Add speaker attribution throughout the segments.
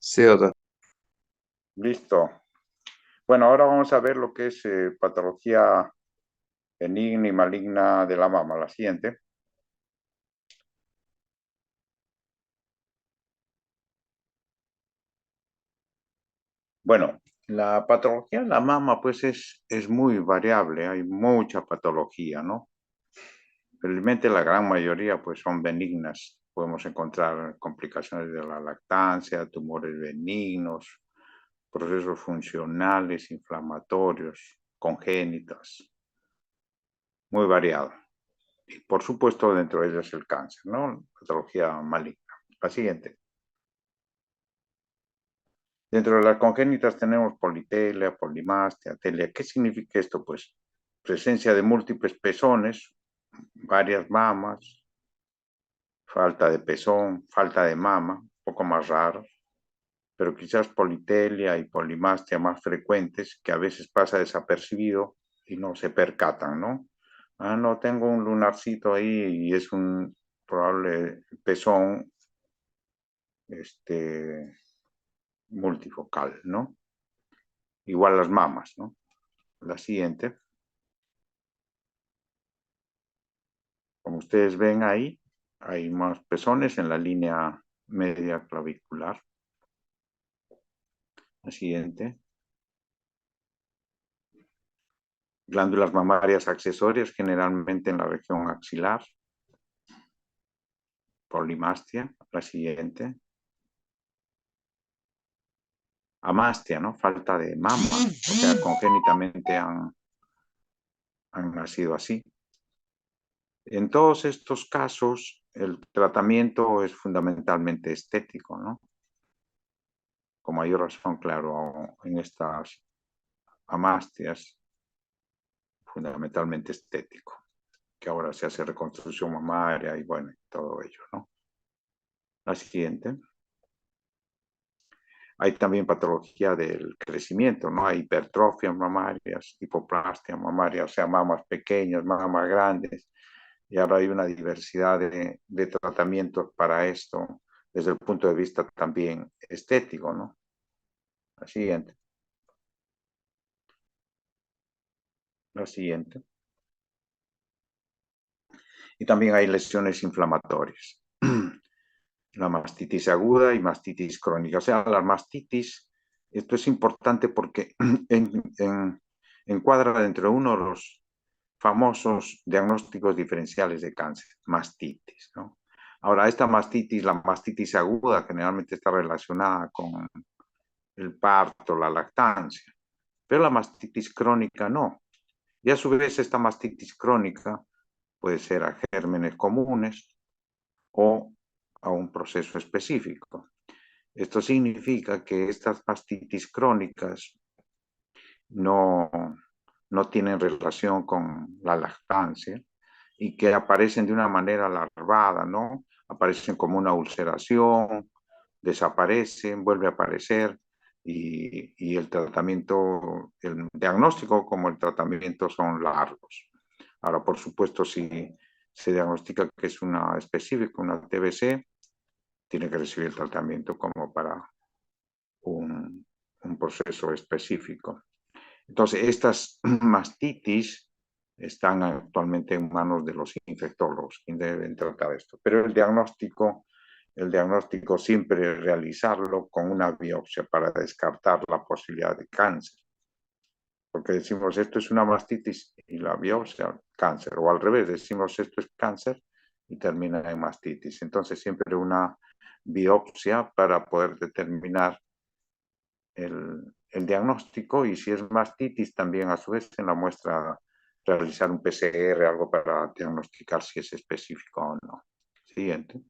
Speaker 1: Sí, doctor.
Speaker 2: Listo. Bueno, ahora vamos a ver lo que es patología benigna y maligna de la mama. La siguiente. Bueno, la patología de la mama pues es muy variable, hay mucha patología, ¿no? Felizmente la gran mayoría pues son benignas. Podemos encontrar complicaciones de la lactancia, tumores benignos, procesos funcionales, inflamatorios, congénitas, muy variado. Y por supuesto, dentro de ellas el cáncer, ¿no? Patología maligna. La siguiente. Dentro de las congénitas tenemos politelia, polimastia, telia. ¿Qué significa esto? Pues presencia de múltiples pezones, varias mamas, falta de pezón, falta de mama, un poco más raro, pero quizás politelia y polimastia más frecuentes que a veces pasa desapercibido y no se percatan, ¿no? Ah, no, tengo un lunarcito ahí y es un probable pezón multifocal, ¿no? Igual las mamas, ¿no? La siguiente, como ustedes ven ahí, hay más pezones en la línea media clavicular. La siguiente, glándulas mamarias accesorias, generalmente en la región axilar. Polimastia. La siguiente, amastia, ¿no? Falta de mama, o sea, congénitamente han nacido así. En todos estos casos, el tratamiento es fundamentalmente estético, ¿no? Con mayor razón, claro, en estas amastias, fundamentalmente estético, que ahora se hace reconstrucción mamaria y bueno, todo ello, ¿no? La siguiente. Hay también patología del crecimiento, ¿no? Hay hipertrofia mamarias, hipoplastia mamaria, o sea, mamas pequeñas, mamas grandes, y ahora hay una diversidad de tratamientos para esto desde el punto de vista también estético, ¿no? La siguiente. La siguiente. Y también hay lesiones inflamatorias. La mastitis aguda y mastitis crónica. O sea, la mastitis, esto es importante porque encuadra dentro de uno de los famosos diagnósticos diferenciales de cáncer, mastitis, ¿no? Ahora, esta mastitis, la mastitis aguda, generalmente está relacionada con el parto, la lactancia, pero la mastitis crónica no. Y a su vez, esta mastitis crónica puede ser a gérmenes comunes o a un proceso específico. Esto significa que estas mastitis crónicas no, no tienen relación con la lactancia y que aparecen de una manera larvada, ¿no? Aparecen como una ulceración, desaparecen, vuelve a aparecer y el tratamiento, el diagnóstico como el tratamiento son largos. Ahora, por supuesto, si se diagnostica que es una específica, una TBC, tiene que recibir el tratamiento como para un proceso específico. Entonces, estas mastitis están actualmente en manos de los infectólogos, quienes deben tratar esto. Pero el diagnóstico siempre realizarlo con una biopsia para descartar la posibilidad de cáncer. Porque decimos esto es una mastitis y la biopsia, cáncer. O al revés, decimos esto es cáncer y termina en mastitis. Entonces, siempre una biopsia para poder determinar el diagnóstico y si es mastitis también a su vez en la muestra realizar un PCR, algo para diagnosticar si es específico o no. Siguiente.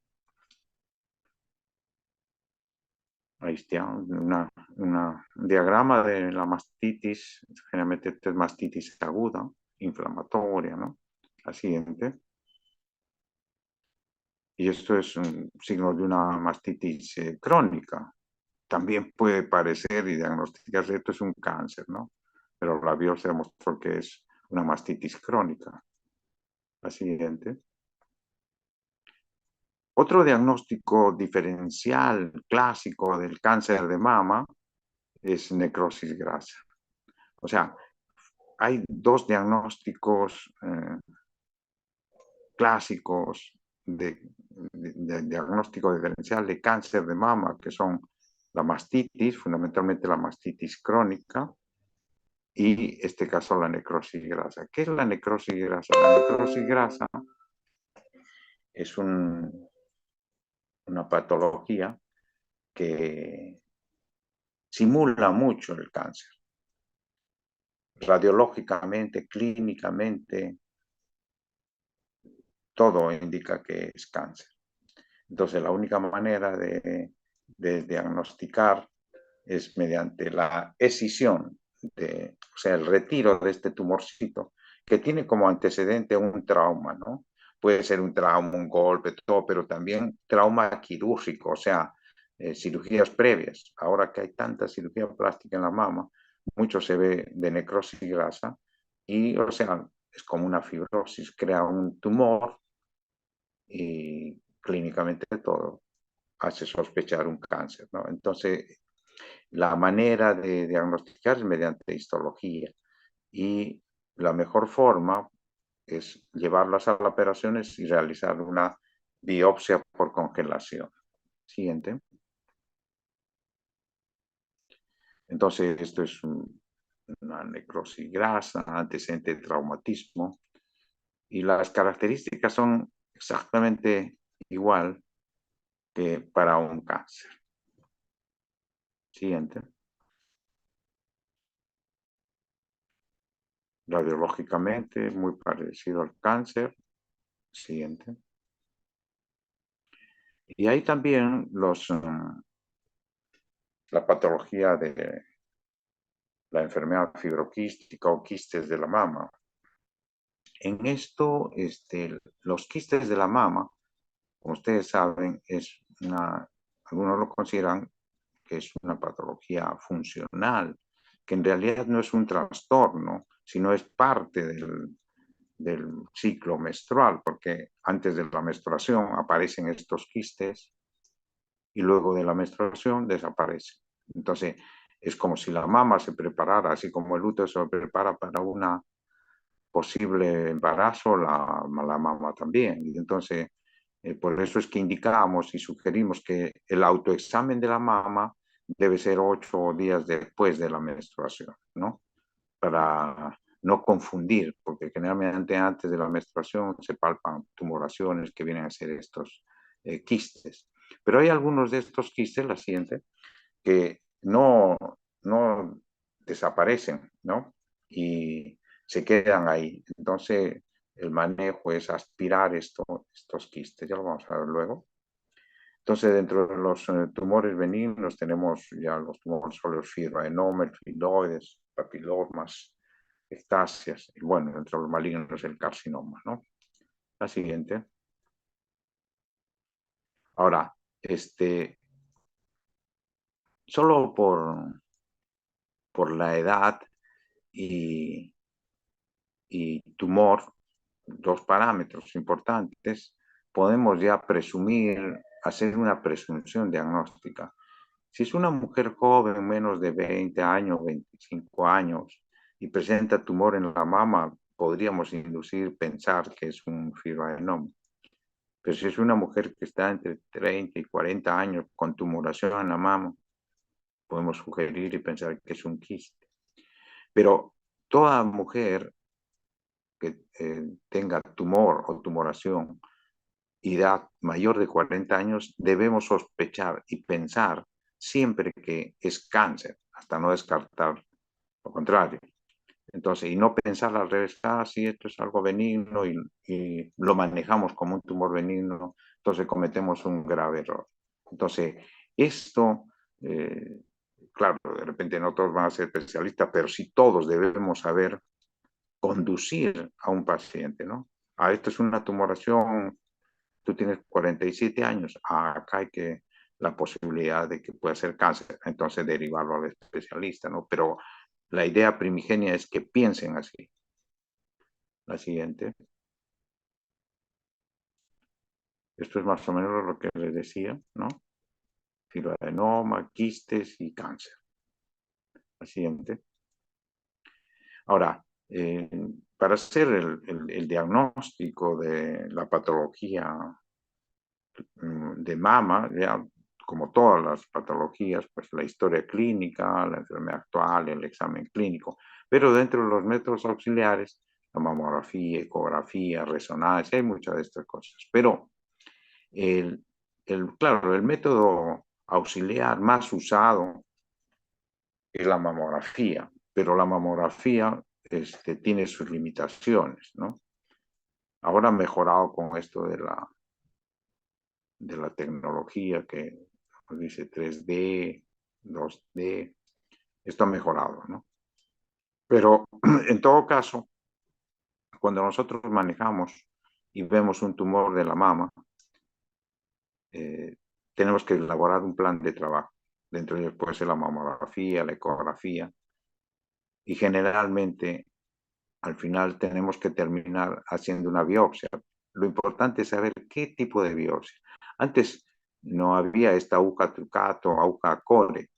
Speaker 2: Ahí está, un diagrama de la mastitis, generalmente esta es mastitis aguda, inflamatoria, ¿no? La siguiente. Y esto es un signo de una mastitis crónica. También puede parecer y diagnosticarse esto es un cáncer, ¿no? Pero la biopsia demostró que es una mastitis crónica. La siguiente. Otro diagnóstico diferencial clásico del cáncer de mama es necrosis grasa. O sea, hay dos diagnósticos clásicos de diagnóstico diferencial de cáncer de mama, que son la mastitis, fundamentalmente la mastitis crónica, y este caso la necrosis grasa. ¿Qué es la necrosis grasa? La necrosis grasa es una patología que simula mucho el cáncer. Radiológicamente, clínicamente, todo indica que es cáncer. Entonces, la única manera de diagnosticar es mediante la escisión, o sea, el retiro de este tumorcito, que tiene como antecedente un trauma, ¿no? Puede ser un trauma, un golpe, todo, pero también trauma quirúrgico, o sea, cirugías previas. Ahora que hay tanta cirugía plástica en la mama, mucho se ve de necrosis grasa y, o sea, es como una fibrosis, crea un tumor y clínicamente todo hace sospechar un cáncer, ¿no? Entonces, la manera de diagnosticar es mediante histología y la mejor forma es llevarlas a las operaciones y realizar una biopsia por congelación. Siguiente. Entonces, esto es una necrosis grasa, antecedente de traumatismo, y las características son exactamente igual que para un cáncer. Siguiente. Radiológicamente, muy parecido al cáncer. Siguiente. Y hay también la patología de la enfermedad fibroquística o quistes de la mama. En esto, los quistes de la mama, como ustedes saben, algunos lo consideran que es una patología funcional, que en realidad no es un trastorno, sino es parte del ciclo menstrual, porque antes de la menstruación aparecen estos quistes y luego de la menstruación desaparecen. Entonces, es como si la mama se preparara, así como el útero se prepara para una posible embarazo, la mama también. Y entonces, por eso es que indicamos y sugerimos que el autoexamen de la mama debe ser 8 días después de la menstruación, ¿no? Para no confundir, porque generalmente antes de la menstruación se palpan tumoraciones que vienen a ser estos quistes. Pero hay algunos de estos quistes, la siguiente, que no desaparecen, ¿no? Y se quedan ahí. Entonces, el manejo es aspirar estos quistes, ya lo vamos a ver luego. Entonces, dentro de los tumores benignos tenemos ya los tumores sólidos, fibroadenoma, filoides, papilomas, ectasias, y bueno, dentro de los malignos el carcinoma, ¿no? La siguiente. Ahora, solo por la edad y, y tumor, dos parámetros importantes, podemos ya presumir, hacer una presunción diagnóstica. Si es una mujer joven, menos de 20 años, 25 años, y presenta tumor en la mama, podríamos inducir pensar que es un fibroadenoma. Pero si es una mujer que está entre 30 y 40 años con tumoración en la mama, podemos sugerir y pensar que es un quiste. Pero toda mujer que tenga tumor o tumoración y edad mayor de 40 años, debemos sospechar y pensar siempre que es cáncer, hasta no descartar lo contrario. Entonces, y no pensar al revés, sí, esto es algo benigno y lo manejamos como un tumor benigno, entonces cometemos un grave error. Entonces, esto, claro, de repente no todos van a ser especialistas, pero sí todos debemos saber conducir a un paciente, ¿no? Esto es una tumoración, tú tienes 47 años, acá hay que la posibilidad de que pueda ser cáncer, entonces derivarlo al especialista, ¿no? Pero la idea primigenia es que piensen así. La siguiente. Esto es más o menos lo que les decía, ¿no? Filoadenoma, quistes y cáncer. La siguiente. Ahora, para hacer el diagnóstico de la patología de mama, ya como todas las patologías, pues la historia clínica, la enfermedad actual, el examen clínico, pero dentro de los métodos auxiliares, la mamografía, ecografía, resonancia, hay muchas de estas cosas. Pero claro, el método auxiliar más usado es la mamografía, pero la mamografía tiene sus limitaciones, ¿no? Ahora han mejorado con esto de la tecnología que nos dice 3D, 2D, esto ha mejorado, ¿no? Pero en todo caso, cuando nosotros manejamos y vemos un tumor de la mama, tenemos que elaborar un plan de trabajo. Dentro de ellos puede ser la mamografía, la ecografía, y generalmente al final tenemos que terminar haciendo una biopsia. Lo importante es saber qué tipo de biopsia. Antes no había esta aguja trucato, aguja core,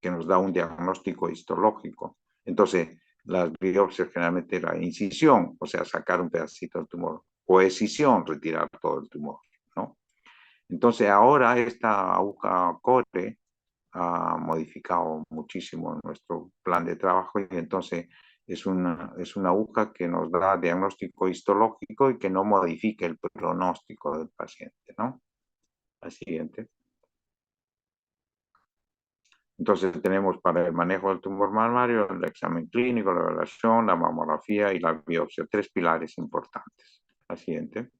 Speaker 2: que nos da un diagnóstico histológico. Entonces, las biopsias generalmente era incisión, o sea, sacar un pedacito del tumor, o excisión, retirar todo el tumor, ¿no? Entonces, ahora esta aguja core ha modificado muchísimo nuestro plan de trabajo y entonces es una aguja que nos da diagnóstico histológico y que no modifica el pronóstico del paciente, ¿no? La siguiente. Entonces tenemos para el manejo del tumor mamario el examen clínico, la evaluación, la mamografía y la biopsia, tres pilares importantes. La siguiente.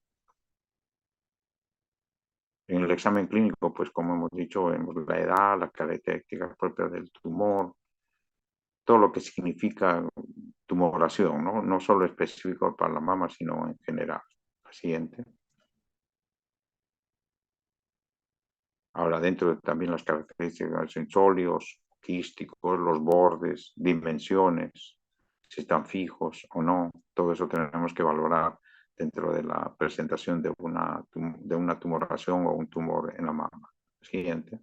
Speaker 2: En el examen clínico, pues como hemos dicho, vemos la edad, las características propias del tumor, todo lo que significa tumoración, ¿no? No solo específico para la mama, sino en general. La siguiente. Ahora, dentro de también las características sensorios, quísticos, los bordes, dimensiones, si están fijos o no, todo eso tenemos que valorar dentro de la presentación de una tumoración o un tumor en la mama. Siguiente.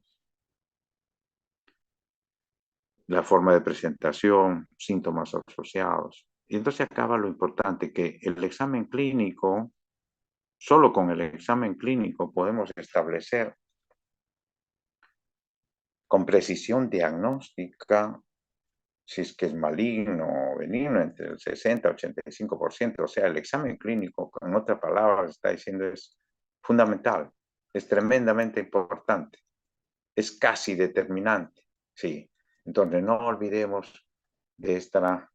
Speaker 2: La forma de presentación, síntomas asociados. Y entonces acaba lo importante, que el examen clínico, solo con el examen clínico podemos establecer con precisión diagnóstica si es que es maligno o benigno, entre el 60 y 85%. O sea, el examen clínico, en otras palabras, está diciendo es fundamental, es tremendamente importante, es casi determinante. Sí. Entonces, no olvidemos de esta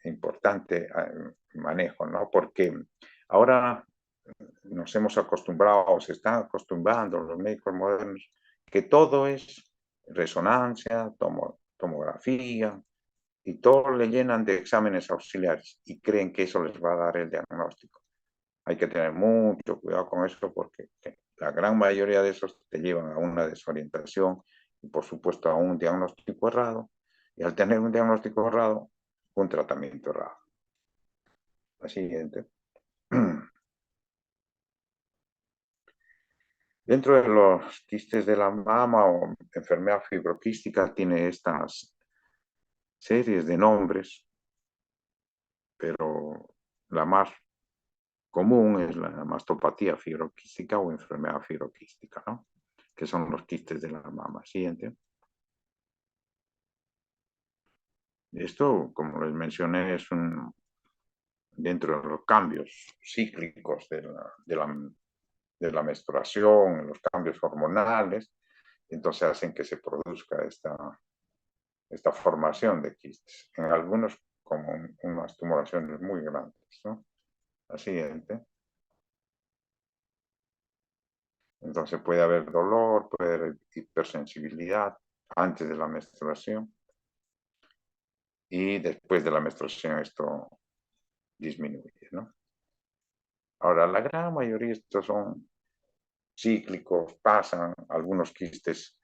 Speaker 2: importante manejo, ¿no? Porque ahora nos hemos acostumbrado, se están acostumbrando los médicos modernos, que todo es resonancia, tomografía, y todo le llenan de exámenes auxiliares y creen que eso les va a dar el diagnóstico. Hay que tener mucho cuidado con eso porque la gran mayoría de esos te llevan a una desorientación y por supuesto a un diagnóstico errado, y al tener un diagnóstico errado, un tratamiento errado. La siguiente. Dentro de los quistes de la mama o enfermedad fibroquística tiene estas series de nombres, pero la más común es la mastopatía fibroquística o enfermedad fibroquística, ¿no? Que son los quistes de la mama. Siguiente. Esto, como les mencioné, es dentro de los cambios cíclicos de la menstruación, los cambios hormonales, entonces hacen que se produzca esta formación de quistes. En algunos, como unas tumoraciones muy grandes, ¿no? La siguiente. Entonces puede haber dolor, puede haber hipersensibilidad antes de la menstruación y después de la menstruación esto disminuye, ¿no? Ahora, la gran mayoría de estos son cíclicos, pasan, algunos quistes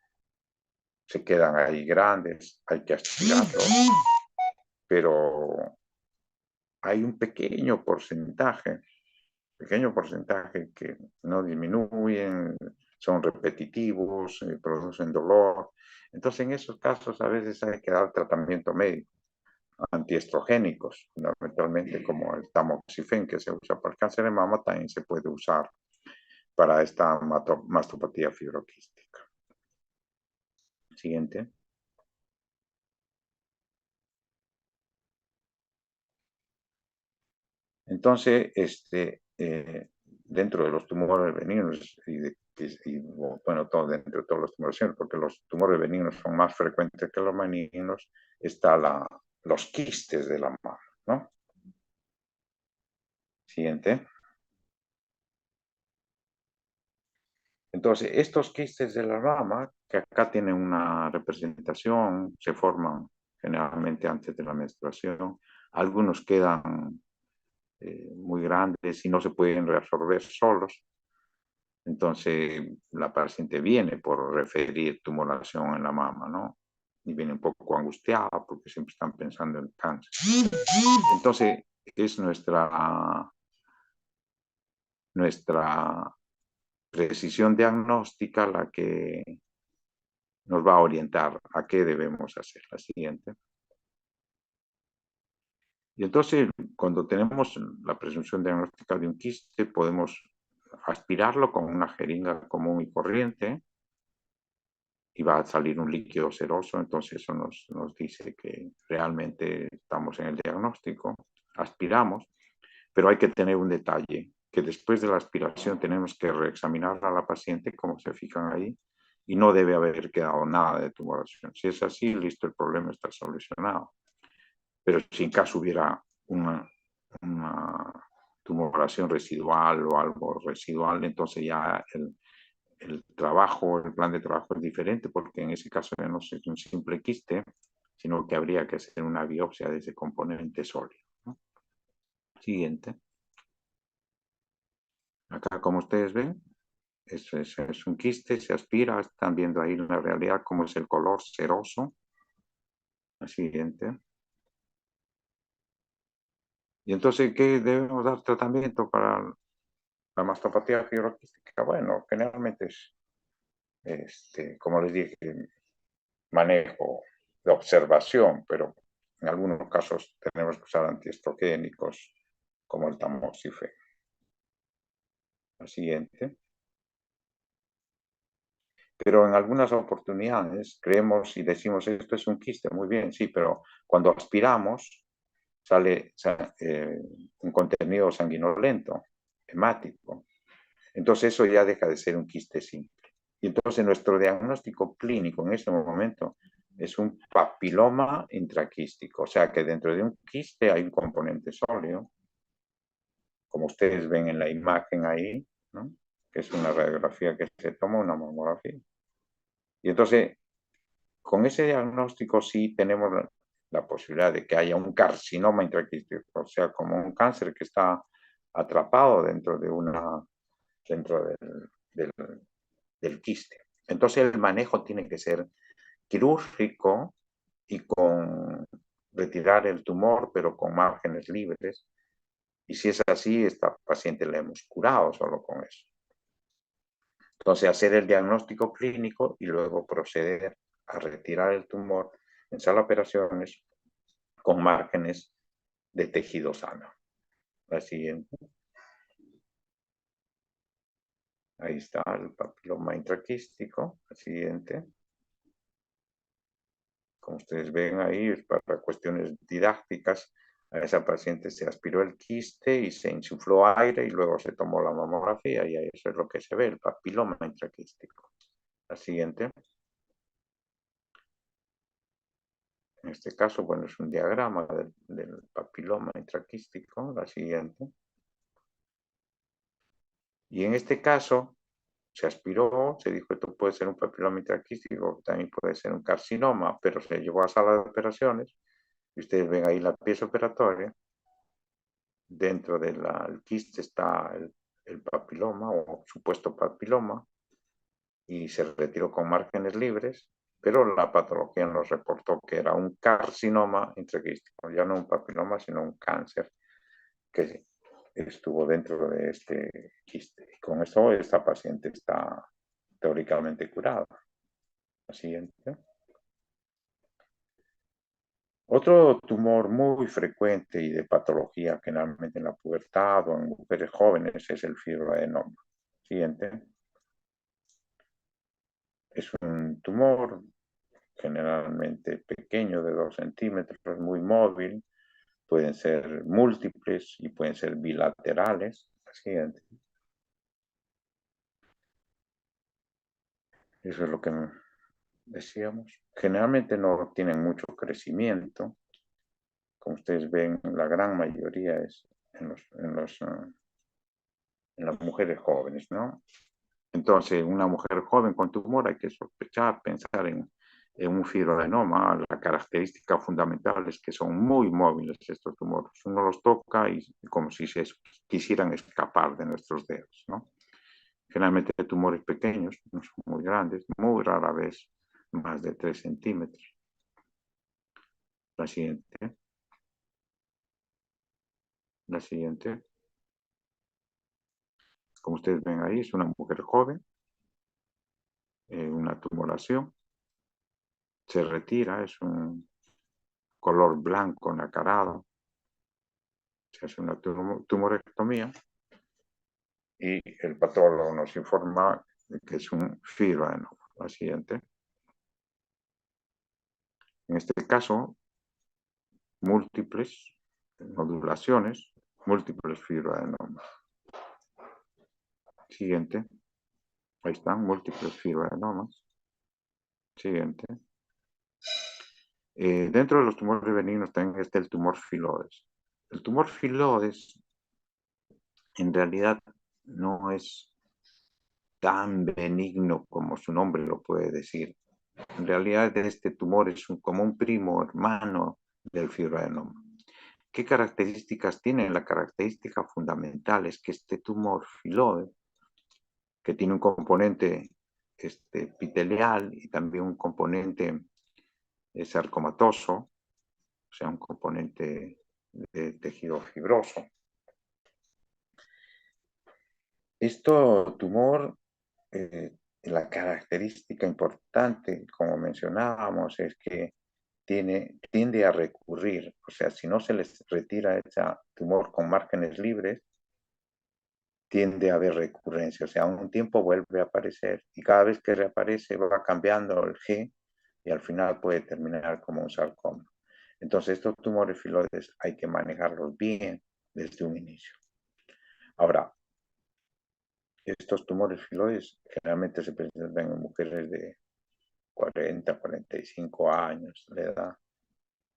Speaker 2: se quedan ahí grandes, hay que aspirarlos, pero hay un pequeño porcentaje pequeño porcentaje que no disminuyen, son repetitivos, producen dolor. Entonces, en esos casos a veces hay que dar tratamiento médico, antiestrogénicos, fundamentalmente como el tamoxifen que se usa para el cáncer de mama, también se puede usar para esta mastopatía fibroquística. Siguiente. Entonces, dentro de los tumores benignos bueno, todo, dentro de todos los tumores, porque los tumores benignos son más frecuentes que los malignos, está los quistes de la mama, ¿no? Siguiente. Entonces, estos quistes de la mama, que acá tienen una representación, se forman generalmente antes de la menstruación, algunos quedan muy grandes y no se pueden reabsorber solos. Entonces, la paciente viene por referir tumoración en la mama, ¿no? Y viene un poco angustiada porque siempre están pensando en cáncer. Entonces, es nuestra precisión diagnóstica la que nos va a orientar a qué debemos hacer. La siguiente. Y entonces, cuando tenemos la presunción diagnóstica de un quiste, podemos aspirarlo con una jeringa común y corriente y va a salir un líquido seroso, entonces eso nos dice que realmente estamos en el diagnóstico. Aspiramos, pero hay que tener un detalle, que después de la aspiración tenemos que reexaminar a la paciente, como se fijan ahí, y no debe haber quedado nada de tumoración. Si es así, listo, el problema está solucionado. Pero si en caso hubiera una tumoración residual o algo residual, entonces ya el trabajo, el plan de trabajo es diferente, porque en ese caso ya no es un simple quiste, sino que habría que hacer una biopsia de ese componente sólido, ¿no? Siguiente. Acá, como ustedes ven, es un quiste, se aspira, están viendo ahí en la realidad cómo es el color ceroso. La siguiente. Y entonces, ¿qué debemos dar tratamiento para la mastopatía fibroquística? Bueno, generalmente es, como les dije, manejo de observación, pero en algunos casos tenemos que usar antiestrogénicos como el tamoxifen. La siguiente. Pero en algunas oportunidades creemos y decimos esto es un quiste, muy bien, sí, pero cuando aspiramos sale un contenido sanguinolento, hemático. Entonces eso ya deja de ser un quiste simple. Y entonces nuestro diagnóstico clínico en este momento es un papiloma intraquístico, o sea que dentro de un quiste hay un componente sólido, como ustedes ven en la imagen ahí, ¿no? Que es una radiografía que se toma, una mamografía. Y entonces, con ese diagnóstico sí tenemos la posibilidad de que haya un carcinoma intraquístico, o sea, como un cáncer que está atrapado dentro del, del quiste. Entonces el manejo tiene que ser quirúrgico y con retirar el tumor, pero con márgenes libres. Y si es así, esta paciente la hemos curado solo con eso. Entonces, hacer el diagnóstico clínico y luego proceder a retirar el tumor en sala de operaciones con márgenes de tejido sano. La siguiente. Ahí está el papiloma intraquístico. La siguiente. Como ustedes ven ahí, para cuestiones didácticas, a esa paciente se aspiró el quiste y se insufló aire y luego se tomó la mamografía y eso es lo que se ve, el papiloma intraquístico. La siguiente. En este caso, bueno, es un diagrama del papiloma intraquístico. La siguiente. Y en este caso, se aspiró, se dijo que esto puede ser un papiloma intraquístico, también puede ser un carcinoma, pero se llevó a sala de operaciones y ustedes ven ahí la pieza operatoria. Dentro del quiste está el papiloma o supuesto papiloma y se retiró con márgenes libres, pero la patología nos reportó que era un carcinoma intraquístico, ya no un papiloma, sino un cáncer que estuvo dentro de este quiste. Y con eso esta paciente está teóricamente curada. La siguiente. Otro tumor muy frecuente y de patología, generalmente en la pubertad o en mujeres jóvenes, es el fibroadenoma. Siguiente. Es un tumor generalmente pequeño, de 2 centímetros, muy móvil. Pueden ser múltiples y pueden ser bilaterales. Siguiente. Eso es lo que decíamos. Generalmente no tienen mucho crecimiento. Como ustedes ven, la gran mayoría es en las mujeres jóvenes, ¿no? Entonces, una mujer joven con tumor hay que sospechar, pensar en un fibroadenoma. La característica fundamental es que son muy móviles estos tumores. Uno los toca y como si se quisieran escapar de nuestros dedos, ¿no? Generalmente tumores pequeños, no son muy grandes, muy rara vez más de 3 centímetros. La siguiente. La siguiente. Como ustedes ven ahí, es una mujer joven, una tumoración. Se retira, es un color blanco nacarado. Se hace una tumorectomía y el patólogo nos informa de que es un fibroadenoma. La siguiente. En este caso, múltiples nodulaciones, múltiples fibroadenomas. Siguiente. Ahí están, múltiples fibroadenomas. Siguiente. Dentro de los tumores benignos también está el tumor filodes. El tumor filodes en realidad no es tan benigno como su nombre lo puede decir. En realidad este tumor es como un primo hermano del fibroadenoma. ¿Qué características tiene? La característica fundamental es que este tumor filoide, que tiene un componente epitelial y también un componente sarcomatoso, o sea, un componente de tejido fibroso. Este tumor, la característica importante, como mencionábamos, es que tiende a recurrir, o sea, si no se les retira ese tumor con márgenes libres, tiende a haber recurrencia, o sea, un tiempo vuelve a aparecer y cada vez que reaparece va cambiando el G y al final puede terminar como un sarcoma. Entonces, estos tumores filoides hay que manejarlos bien desde un inicio. Ahora, estos tumores filoides generalmente se presentan en mujeres de 40, 45 años de edad.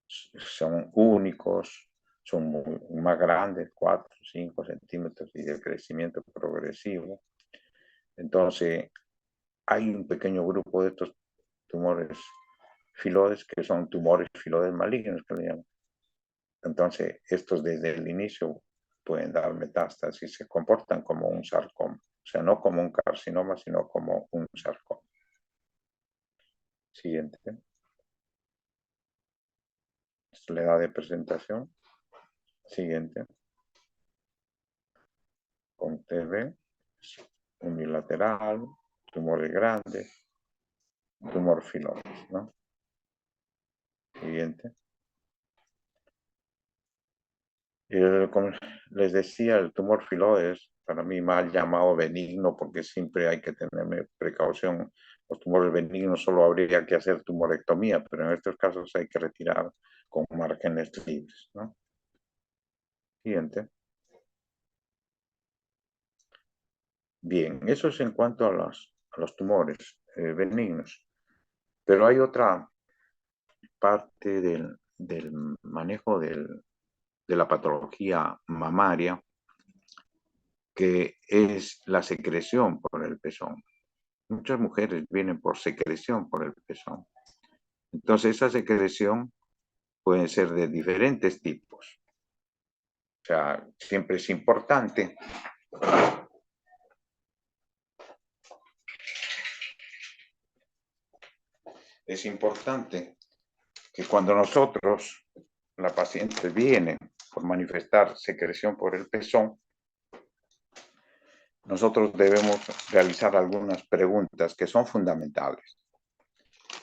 Speaker 2: Son únicos, son más grandes, 4, 5 centímetros y de crecimiento progresivo. Entonces, hay un pequeño grupo de estos tumores filoides que son tumores filoides malignos, que le llaman. Entonces, estos desde el inicio pueden dar metástasis y se comportan como un sarcoma. O sea, no como un carcinoma, sino como un sarcoma. Siguiente. Es la edad de presentación. Siguiente. Con TV. Unilateral. Tumores grandes. Tumor filoides, ¿no? Siguiente. Como les decía, el tumor filoides, para mí mal llamado benigno, porque siempre hay que tener precaución. Los tumores benignos solo habría que hacer tumorectomía, pero en estos casos hay que retirar con márgenes libres, ¿no? Siguiente. Bien, eso es en cuanto a los tumores benignos. Pero hay otra parte del manejo de la patología mamaria, que es la secreción por el pezón. Muchas mujeres vienen por secreción por el pezón. Entonces, esa secreción puede ser de diferentes tipos. O sea, siempre es importante que cuando nosotros, la paciente viene por manifestar secreción por el pezón, nosotros debemos realizar algunas preguntas que son fundamentales.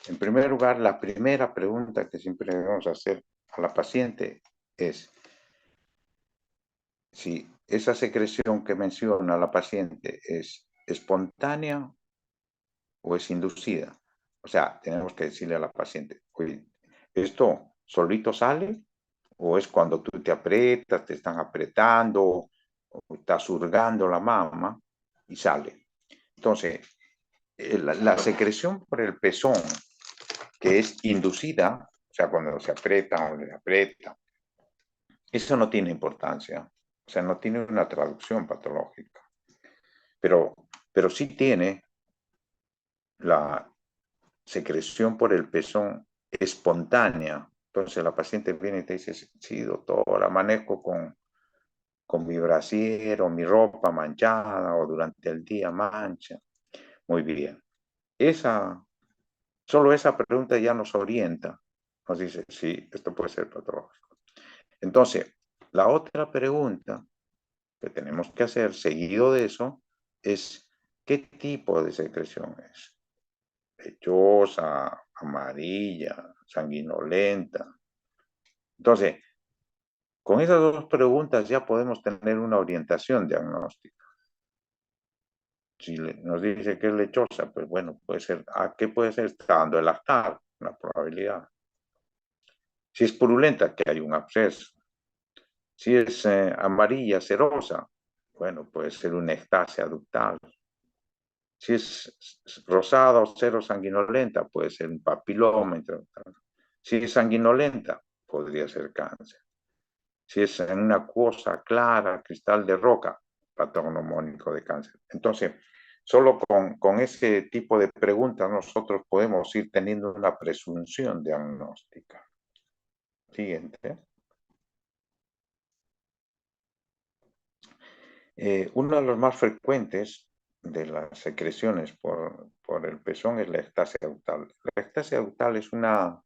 Speaker 2: En primer lugar, la primera pregunta que siempre debemos hacer a la paciente es si esa secreción que menciona la paciente es espontánea o es inducida. O sea, tenemos que decirle a la paciente, oye, ¿esto solito sale? ¿O es cuando tú te aprietas, te están apretando, o estás hurgando la mama y sale? Entonces, la secreción por el pezón, que es inducida, o sea, cuando se aprieta o le aprieta, eso no tiene importancia. O sea, no tiene una traducción patológica. Pero sí tiene la secreción por el pezón espontánea. Entonces la paciente viene y te dice, sí, doctor, amanezco con mi brasier o mi ropa manchada o durante el día mancha. Muy bien. Solo esa pregunta ya nos orienta. Nos dice, sí, esto puede ser patológico. Entonces, la otra pregunta que tenemos que hacer seguido de eso es, ¿qué tipo de secreción es? Lechosa, amarilla, sanguinolenta. Entonces, con esas dos preguntas ya podemos tener una orientación diagnóstica. Si nos dice que es lechosa, pues bueno, puede ser, ¿a qué puede ser? Está dando el lactar, una probabilidad. Si es purulenta, que hay un absceso. Si es amarilla, cerosa, bueno, puede ser una ectasia ductal. Si es rosada o cero sanguinolenta, puede ser un papiloma. Si es sanguinolenta, podría ser cáncer. Si es en una acuosa clara, cristal de roca, patrón homónico de cáncer. Entonces, solo con ese tipo de preguntas nosotros podemos ir teniendo una presunción diagnóstica. Siguiente. Uno de los más frecuentes de las secreciones por el pezón es la ectasia ductal. La ectasia ductal es una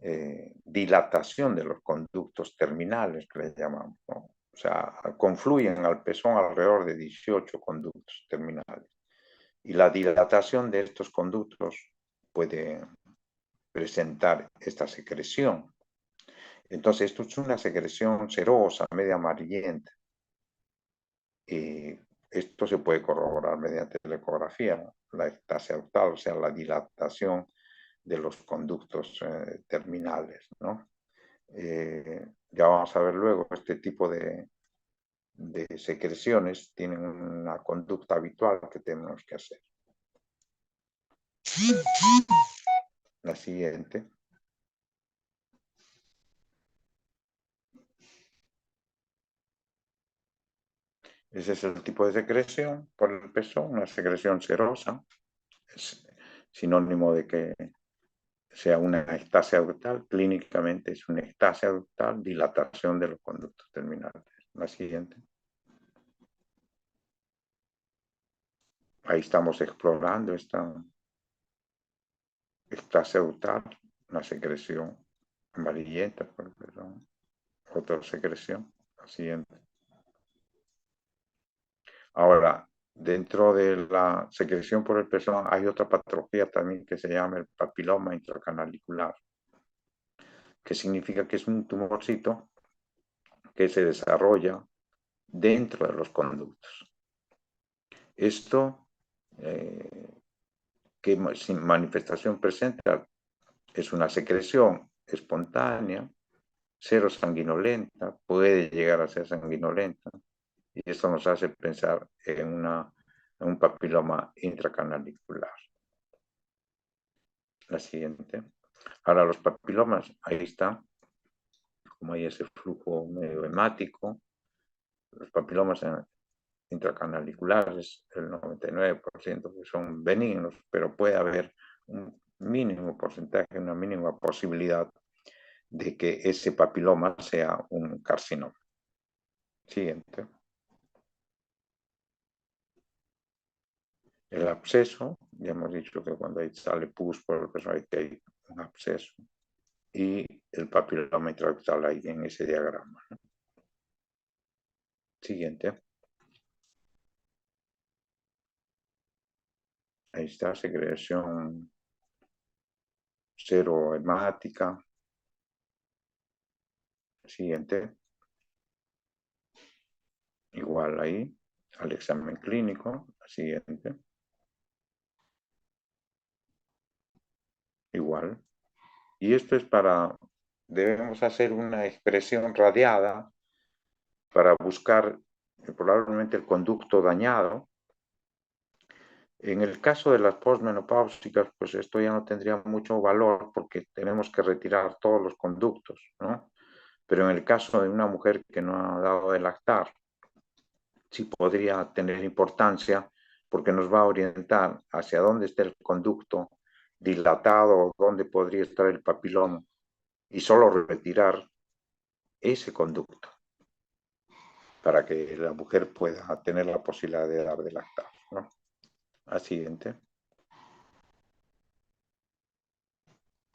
Speaker 2: dilatación de los conductos terminales, que le llamamos, ¿no? O sea, confluyen al pezón alrededor de 18 conductos terminales. Y la dilatación de estos conductos puede presentar esta secreción. Entonces, esto es una secreción cerosa, media amarillenta. Y esto se puede corroborar mediante la ecografía, la ectasia ductal, o sea, la dilatación de los conductos terminales, ¿no? Ya vamos a ver luego, este tipo de secreciones tienen una conducta habitual que tenemos que hacer. La siguiente. Ese es el tipo de secreción por el pezón, una secreción serosa. Es sinónimo de que sea una ectasia ductal. Clínicamente es una ectasia ductal, dilatación de los conductos terminales. La siguiente. Ahí estamos explorando esta ectasia ductal, una secreción amarillenta, perdón, otra secreción. La siguiente. Ahora, dentro de la secreción por el pezón hay otra patología también que se llama el papiloma intracanalicular, que significa que es un tumorcito que se desarrolla dentro de los conductos. Esto, que sin manifestación presenta, es una secreción espontánea, cero sanguinolenta, puede llegar a ser sanguinolenta, y esto nos hace pensar en un papiloma intracanalicular. La siguiente. Ahora los papilomas, ahí está, como hay ese flujo medio hemático, los papilomas intracanaliculares, el 99% que son benignos, pero puede haber un mínimo porcentaje, una mínima posibilidad de que ese papiloma sea un carcinoma. Siguiente. El absceso, ya hemos dicho que cuando sale pus por el pezón hay un absceso. Y el papiloma intraductal ahí en ese diagrama, ¿no? Siguiente. Ahí está, segregación cero hemática. Siguiente. Igual ahí, al examen clínico. Siguiente. Igual. Y esto es debemos hacer una expresión radiada para buscar probablemente el conducto dañado. En el caso de las posmenopáusicas, pues esto ya no tendría mucho valor porque tenemos que retirar todos los conductos, ¿no? Pero en el caso de una mujer que no ha dado de lactar, sí podría tener importancia porque nos va a orientar hacia dónde está el conducto dilatado o dónde podría estar el papiloma y solo retirar ese conducto para que la mujer pueda tener la posibilidad de dar de lactar, ¿no? La siguiente.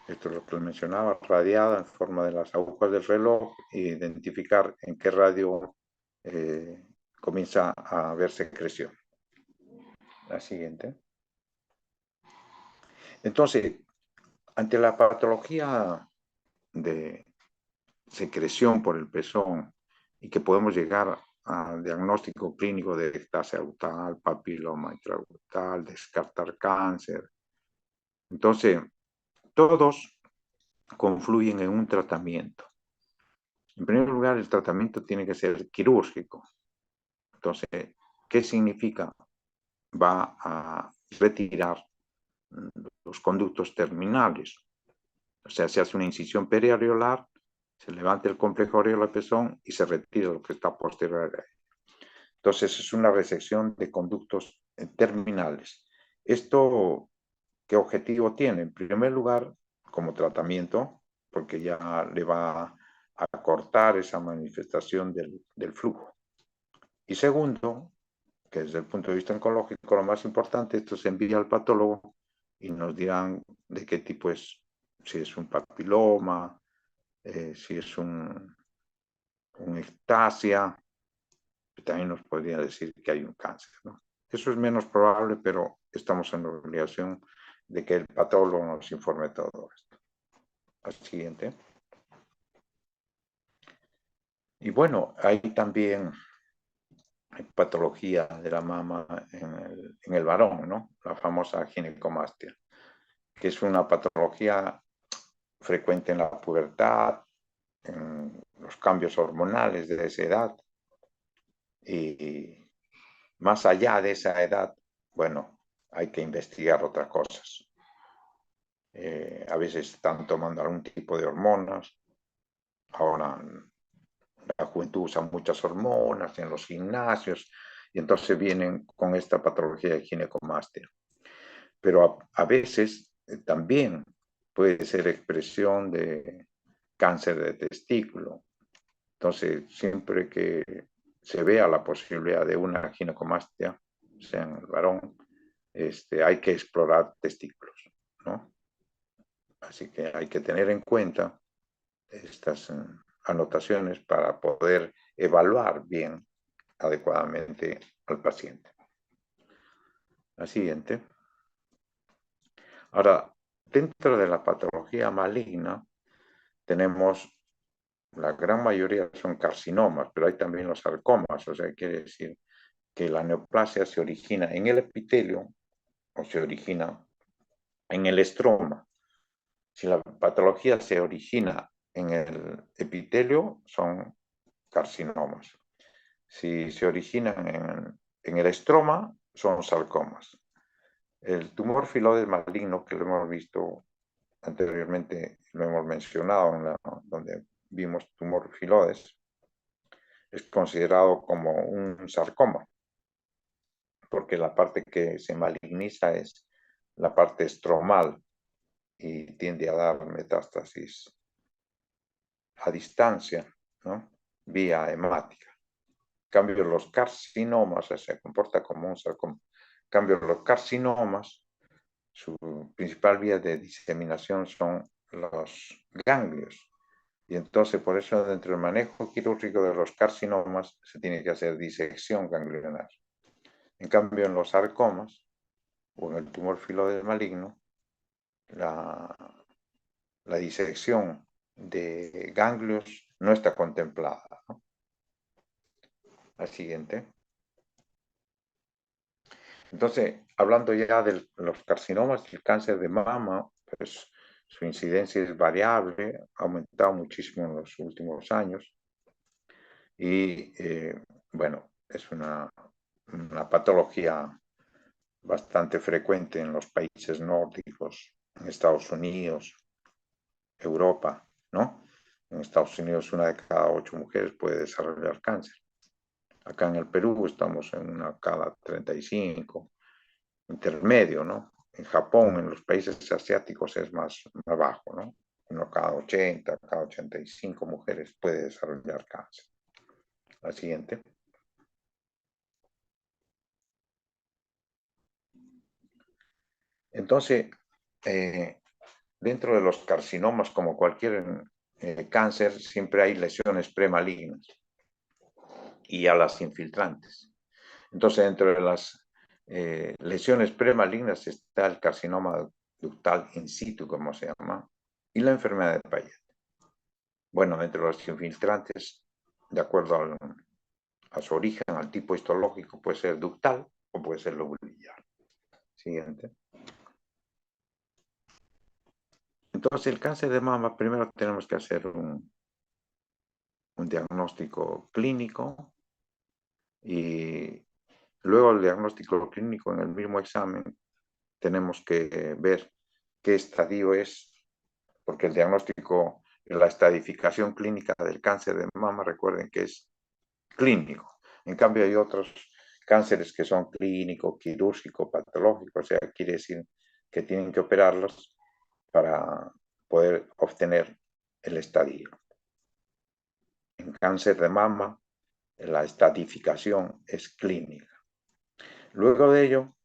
Speaker 2: Esto es lo que les mencionaba, radiada en forma de las agujas del reloj e identificar en qué radio comienza a haber secreción. La siguiente. Entonces, ante la patología de secreción por el pezón y que podemos llegar a diagnóstico clínico de ectasia glutal, papiloma intraglutal, descartar cáncer. Entonces, todos confluyen en un tratamiento. En primer lugar, el tratamiento tiene que ser quirúrgico. Entonces, ¿qué significa? Va a retirar los conductos terminales. O sea, se hace una incisión periareolar, se levanta el complejo areola-pezón y se retira lo que está posterior a él. Entonces, es una resección de conductos terminales. ¿Esto qué objetivo tiene? En primer lugar, como tratamiento, porque ya le va a cortar esa manifestación del flujo. Y segundo, que desde el punto de vista oncológico, lo más importante, esto se envía al patólogo y nos dirán de qué tipo es, si es un papiloma, si es un ectasia, también nos podría decir que hay un cáncer, ¿no? Eso es menos probable, pero estamos en la obligación de que el patólogo nos informe todo esto. Al siguiente. Y bueno, hay también patología de la mama en el varón, ¿no? La famosa ginecomastia, que es una patología frecuente en la pubertad, en los cambios hormonales de esa edad. Y más allá de esa edad, bueno, hay que investigar otras cosas. A veces están tomando algún tipo de hormonas. Ahora la juventud usa muchas hormonas en los gimnasios y entonces vienen con esta patología de ginecomastia. Pero a veces también puede ser expresión de cáncer de testículo. Entonces, siempre que se vea la posibilidad de una ginecomastia, sea en el varón, hay que explorar testículos, ¿no? Así que hay que tener en cuenta estas anotaciones para poder evaluar bien, adecuadamente al paciente. La siguiente. Ahora, dentro de la patología maligna, tenemos, la gran mayoría son carcinomas, pero hay también los sarcomas, o sea, quiere decir que la neoplasia se origina en el epitelio o se origina en el estroma. Si la patología se origina en el epitelio, son carcinomas. Si se originan en el estroma, son sarcomas. El tumor filoide maligno, que lo hemos visto anteriormente, lo hemos mencionado donde vimos tumor filodes, es considerado como un sarcoma, porque la parte que se maligniza es la parte estromal y tiende a dar metástasis a distancia, ¿no? Vía hemática. En cambio, los carcinomas, se comporta como un sarcoma. En cambio, los carcinomas, su principal vía de diseminación son los ganglios. Y entonces, por eso, dentro del manejo quirúrgico de los carcinomas, se tiene que hacer disección ganglionar. En cambio, en los sarcomas, o en el tumor filoide maligno, la, la disección de ganglios no está contemplada, ¿no? La siguiente. Entonces, hablando ya de los carcinomas, el cáncer de mama, pues su incidencia es variable, ha aumentado muchísimo en los últimos años y, bueno, es una patología bastante frecuente en los países nórdicos, en Estados Unidos, Europa, ¿no? En Estados Unidos 1 de cada 8 mujeres puede desarrollar cáncer. Acá en el Perú estamos en 1 cada 35, intermedio, ¿no? En Japón, en los países asiáticos es más bajo, ¿no? 1 cada 80, cada 85 mujeres puede desarrollar cáncer. La siguiente. Entonces, dentro de los carcinomas, como cualquier cáncer, siempre hay lesiones premalignas y a las infiltrantes. Entonces, dentro de las lesiones premalignas está el carcinoma ductal in situ, como se llama, y la enfermedad de Payet. Bueno, entre los infiltrantes, de acuerdo a su origen, al tipo histológico, puede ser ductal o puede ser lobulillar. Siguiente. Entonces, el cáncer de mama, primero tenemos que hacer un diagnóstico clínico y luego el diagnóstico clínico en el mismo examen tenemos que ver qué estadio es, porque el diagnóstico, la estadificación clínica del cáncer de mama, recuerden que es clínico. En cambio, hay otros cánceres que son clínico, quirúrgico, patológico, o sea, quiere decir que tienen que operarlos para poder obtener el estadio. En cáncer de mama, la estadificación es clínica. Luego de ello,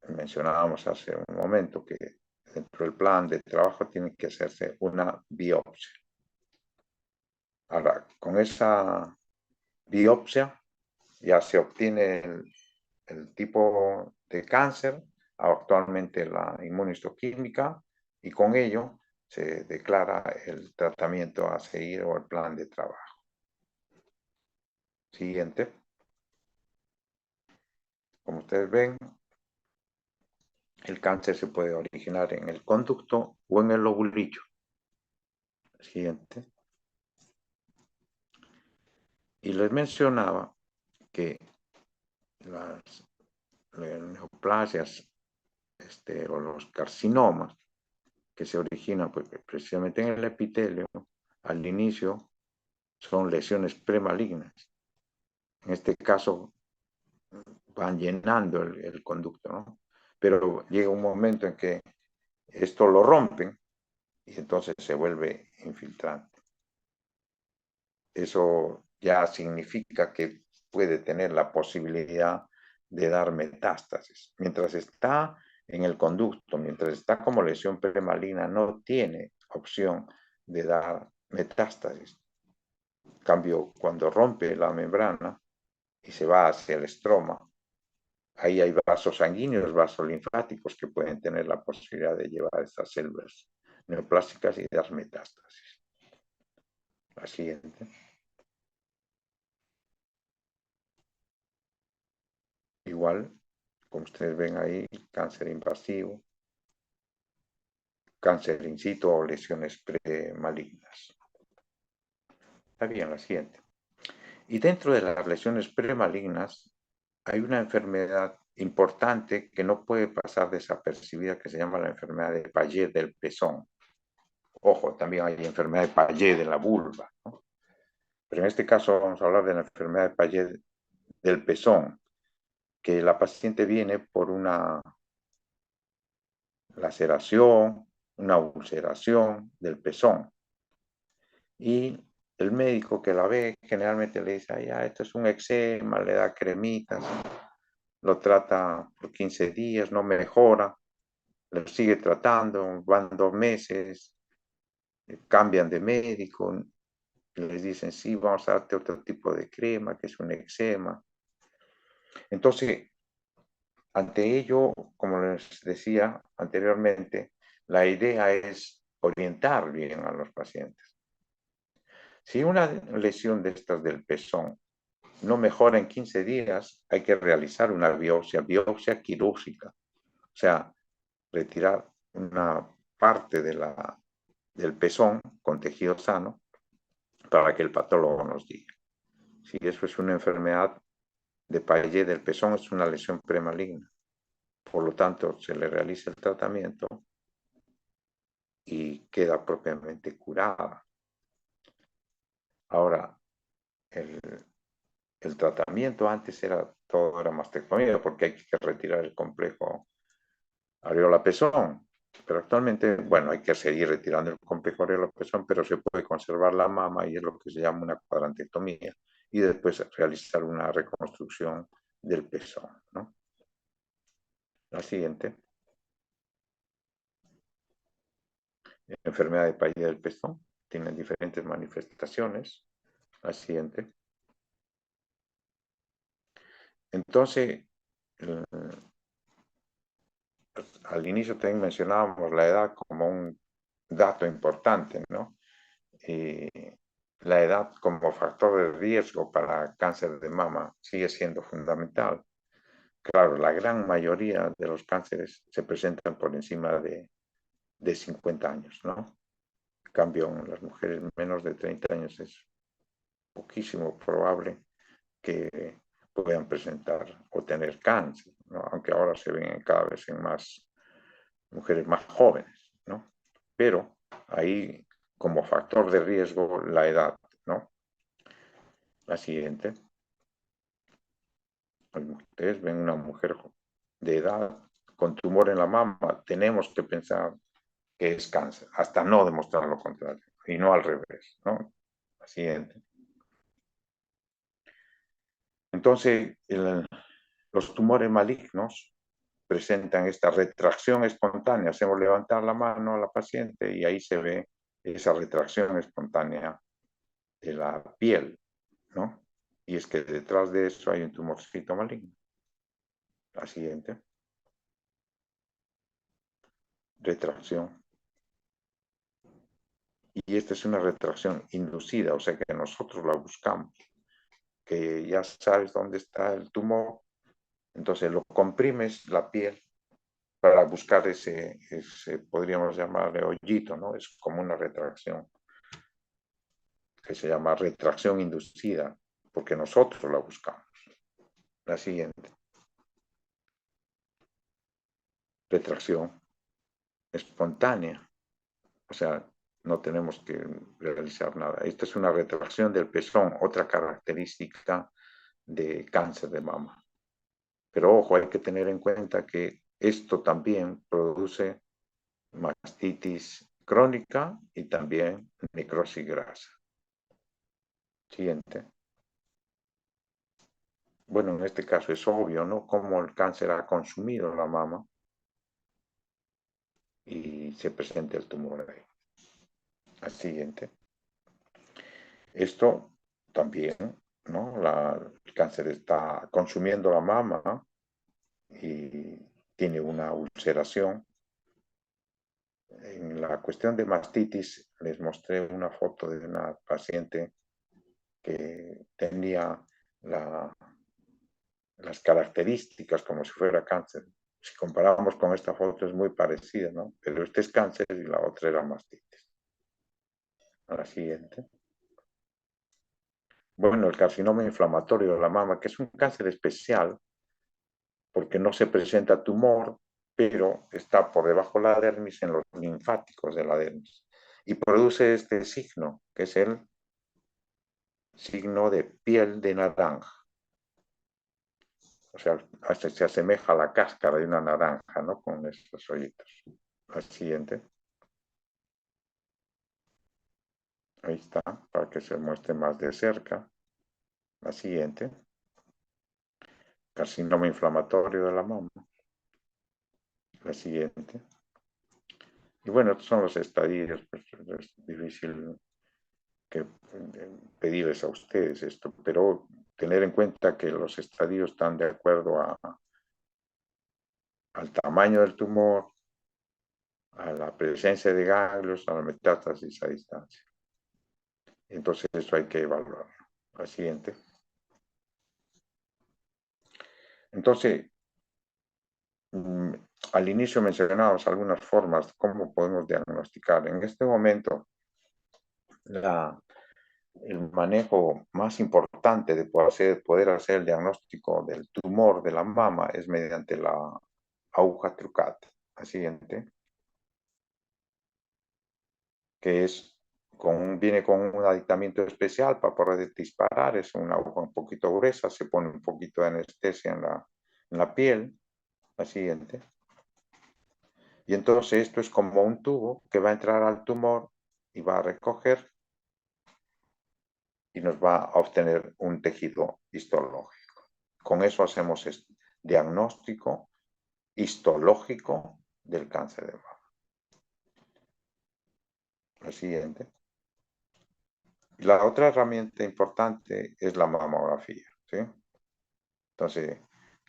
Speaker 2: mencionábamos hace un momento que dentro del plan de trabajo tiene que hacerse una biopsia. Ahora, con esa biopsia ya se obtiene el tipo de cáncer, actualmente la inmunohistoquímica, y con ello se declara el tratamiento a seguir o el plan de trabajo. Siguiente. Como ustedes ven, el cáncer se puede originar en el conducto o en el lobulillo. Siguiente. Y les mencionaba que las neoplasias o los carcinomas que se originan pues, precisamente en el epitelio, al inicio son lesiones premalignas. En este caso van llenando el conducto, ¿no? Pero llega un momento en que esto lo rompen y entonces se vuelve infiltrante. Eso ya significa que puede tener la posibilidad de dar metástasis. Mientras está en el conducto, mientras está como lesión premaligna, no tiene opción de dar metástasis. En cambio, cuando rompe la membrana y se va hacia el estroma, ahí hay vasos sanguíneos, vasos linfáticos que pueden tener la posibilidad de llevar estas células neoplásticas y dar metástasis. La siguiente. Igual, como ustedes ven ahí, cáncer invasivo, cáncer in situ o lesiones premalignas. Está bien, la siguiente. Y dentro de las lesiones premalignas hay una enfermedad importante que no puede pasar desapercibida que se llama la enfermedad de Payet del pezón. Ojo, también hay enfermedad de Payet de la vulva, ¿no? Pero en este caso vamos a hablar de la enfermedad de Payet del pezón, que la paciente viene por una laceración, una ulceración del pezón. Y el médico que la ve generalmente le dice, ya, esto es un eczema, le da cremitas, lo trata por 15 días, no mejora, lo sigue tratando, van 2 meses, cambian de médico, les dicen, sí, vamos a darte otro tipo de crema, que es un eczema. Entonces, Ante ello, como les decía anteriormente, la idea es orientar bien a los pacientes. Si una lesión de estas del pezón no mejora en 15 días, hay que realizar una biopsia quirúrgica, o sea, retirar una parte del pezón con tejido sano para que el patólogo nos diga. Si eso es una enfermedad de Payet del pezón, es una lesión premaligna. Por lo tanto, se le realiza el tratamiento y queda propiamente curada. Ahora, el tratamiento antes todo era mastectomía porque hay que retirar el complejo areola-pezón. Pero actualmente, bueno, hay que seguir retirando el complejo areola-pezón, pero se puede conservar la mama y es lo que se llama una cuadrantectomía. Y después realizar una reconstrucción del pezón, ¿no? La siguiente, enfermedad de Paille del pezón, tiene diferentes manifestaciones. La siguiente. Entonces, al inicio también mencionábamos la edad como un dato importante, ¿no? Y la edad como factor de riesgo para cáncer de mama sigue siendo fundamental. Claro, la gran mayoría de los cánceres se presentan por encima de 50 años, ¿no? En cambio, en las mujeres menos de 30 años es poquísimo probable que puedan presentar o tener cáncer, ¿no? Aunque ahora se ven cada vez en más mujeres más jóvenes, ¿no? Pero ahí como factor de riesgo la edad, ¿no? La siguiente. Ustedes ven una mujer de edad con tumor en la mama, tenemos que pensar que es cáncer, hasta no demostrar lo contrario, y no al revés, ¿no? La siguiente. Entonces, los tumores malignos presentan esta retracción espontánea. Hacemos levantar la mano a la paciente y ahí se ve esa retracción espontánea de la piel, ¿no? Y es que detrás de eso hay un tumorcito maligno. La siguiente. Retracción. Y esta es una retracción inducida, o sea que nosotros la buscamos. Que ya sabes dónde está el tumor, entonces lo comprimes la piel para buscar ese podríamos llamarle hoyito, ¿no? Es como una retracción, que se llama retracción inducida, porque nosotros la buscamos. La siguiente. Retracción espontánea, o sea, no tenemos que realizar nada. Esta es una retracción del pezón, otra característica de cáncer de mama. Pero ojo, hay que tener en cuenta que esto también produce mastitis crónica y también necrosis grasa. Siguiente. Bueno, en este caso es obvio, ¿no? Cómo el cáncer ha consumido la mama y se presenta el tumor ahí. Al siguiente. Esto también, ¿no? El cáncer está consumiendo la mama y tiene una ulceración. En la cuestión de mastitis les mostré una foto de una paciente que tenía las características como si fuera cáncer. Si comparamos con esta foto es muy parecida, ¿no? Pero este es cáncer y la otra era mastitis. A la siguiente. Bueno, el carcinoma inflamatorio de la mama, que es un cáncer especial porque no se presenta tumor, pero está por debajo de la dermis en los linfáticos de la dermis. Y produce este signo, que es el signo de piel de naranja. O sea, hasta se asemeja a la cáscara de una naranja, ¿no? Con estos hoyitos. La siguiente. Ahí está, para que se muestre más de cerca. La siguiente. Carcinoma inflamatorio de la mama. La siguiente. Y bueno, estos son los estadios, pues es difícil que pedirles a ustedes esto, pero tener en cuenta que los estadios están de acuerdo al tamaño del tumor, a la presencia de ganglios, a la metástasis a distancia. Entonces eso hay que evaluarlo. La siguiente. Entonces, al inicio mencionábamos algunas formas de cómo podemos diagnosticar. En este momento, el manejo más importante de poder hacer el diagnóstico del tumor de la mama es mediante la aguja trucada. La siguiente, que viene con un aditamento especial para poder disparar. Es una aguja un poquito gruesa, se pone un poquito de anestesia en la piel. La siguiente. Y entonces esto es como un tubo que va a entrar al tumor y va a recoger y nos va a obtener un tejido histológico. Con eso hacemos este diagnóstico histológico del cáncer de mama. La siguiente. La otra herramienta importante es la mamografía, ¿sí? Entonces,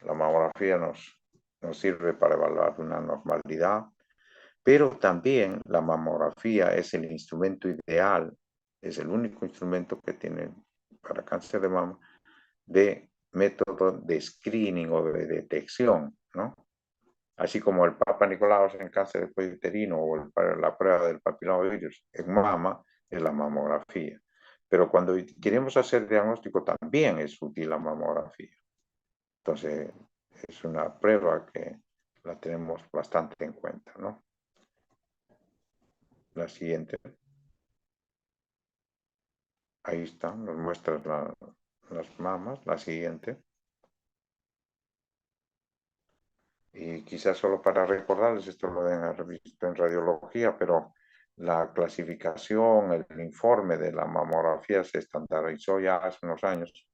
Speaker 2: la mamografía nos sirve para evaluar una normalidad, pero también la mamografía es el instrumento ideal, es el único instrumento que tiene para cáncer de mama de método de screening o de detección, ¿no? Así como el Papa Nicolau en cáncer de cuello uterino o la prueba del papilomavirus en mama es la mamografía. Pero cuando queremos hacer diagnóstico también es útil la mamografía. Entonces, es una prueba que la tenemos bastante en cuenta, ¿no? La siguiente. Ahí está, nos muestra las mamas. La siguiente. Y quizás solo para recordarles, esto lo deben haber visto en radiología, pero la clasificación, el informe de la mamografía se estandarizó ya hace unos años,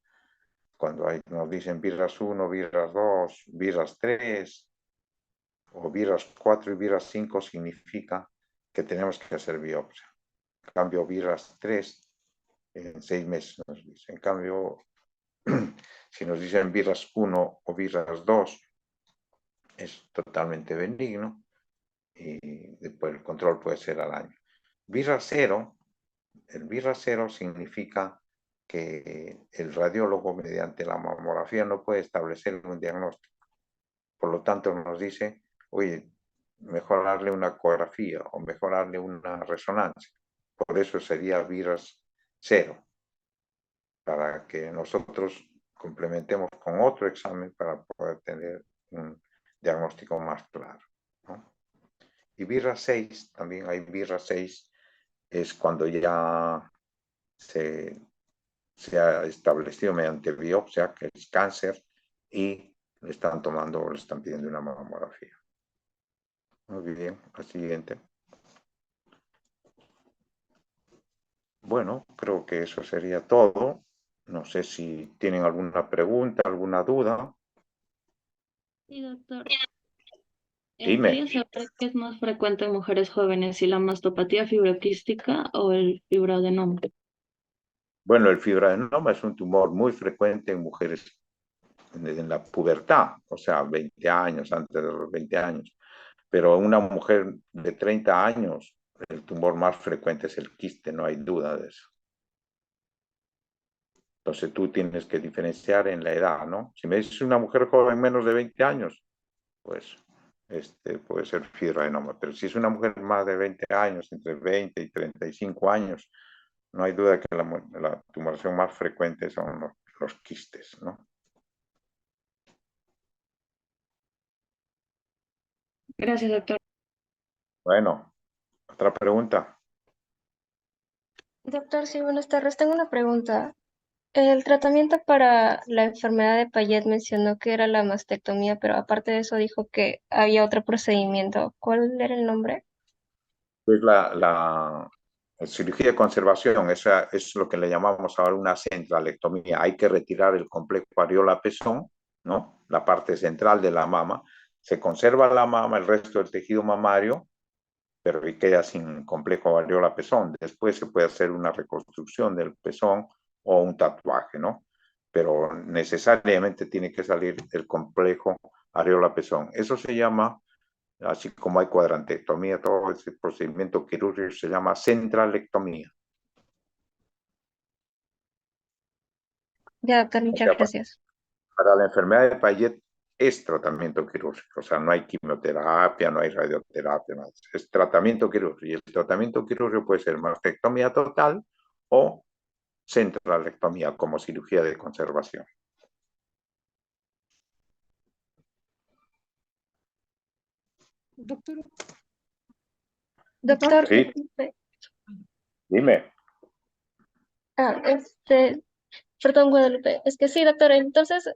Speaker 2: cuando nos dicen VIRAS 1, VIRAS 2, VIRAS 3 o VIRAS 4 y VIRAS 5 significa que tenemos que hacer biopsia. En cambio, VIRAS 3 en 6 meses nos dice. En cambio, si nos dicen VIRAS 1 o VIRAS 2, es totalmente benigno y después el control puede ser al año. VIRAS 0, el VIRAS 0 significa que el radiólogo mediante la mamografía no puede establecer un diagnóstico. Por lo tanto nos dice, oye, mejorarle una ecografía o mejorarle una resonancia. Por eso sería VIRAS 0, para que nosotros complementemos con otro examen para poder tener un diagnóstico más claro, ¿no? Y VIRAS 6, también hay VIRAS 6, es cuando ya se ha establecido mediante biopsia que es cáncer y le están tomando, le están pidiendo una mamografía. Muy bien, la siguiente. Bueno, creo que eso sería todo. No sé si tienen alguna pregunta, alguna duda.
Speaker 1: Sí, doctor.
Speaker 2: Dime.
Speaker 1: Quería saber qué es más frecuente en mujeres jóvenes, si la mastopatía fibroquística o el fibroadenoma.
Speaker 2: Bueno, el fibroadenoma es un tumor muy frecuente en mujeres en la pubertad, o sea, 20 años, antes de los 20 años. Pero en una mujer de 30 años, el tumor más frecuente es el quiste, no hay duda de eso. Entonces tú tienes que diferenciar en la edad, ¿no? Si me dices una mujer joven menos de 20 años, pues puede ser fibroadenoma. Pero si es una mujer más de 20 años, entre 20 y 35 años, no hay duda que la tumoración más frecuente son los quistes, ¿no?
Speaker 1: Gracias, doctor.
Speaker 2: Bueno, otra pregunta.
Speaker 3: Doctor, sí, buenas tardes. Tengo una pregunta. El tratamiento para la enfermedad de Payet mencionó que era la mastectomía, pero aparte de eso dijo que había otro procedimiento. ¿Cuál era el nombre?
Speaker 2: Es la cirugía de conservación, esa es lo que le llamamos ahora una centralectomía. Hay que retirar el complejo areola-pezón, ¿no? La parte central de la mama. Se conserva la mama, el resto del tejido mamario, pero queda sin complejo areola-pezón. Después se puede hacer una reconstrucción del pezón o un tatuaje, ¿no? Pero necesariamente tiene que salir el complejo areola pezón. Eso se llama, así como hay cuadrantectomía, todo ese procedimiento quirúrgico se llama centralectomía.
Speaker 3: Ya, doctor,
Speaker 2: O
Speaker 3: muchas
Speaker 2: sea,
Speaker 3: gracias.
Speaker 2: para la enfermedad de Payet es tratamiento quirúrgico, o sea, no hay quimioterapia, no hay radioterapia, nada. Es tratamiento quirúrgico. Y el tratamiento quirúrgico puede ser mastectomía total o centralectomía como cirugía de conservación.
Speaker 4: Doctor,
Speaker 3: Doctor,
Speaker 2: Sí, dime.
Speaker 3: este, perdón, Guadalupe. Es que sí, doctor. Entonces,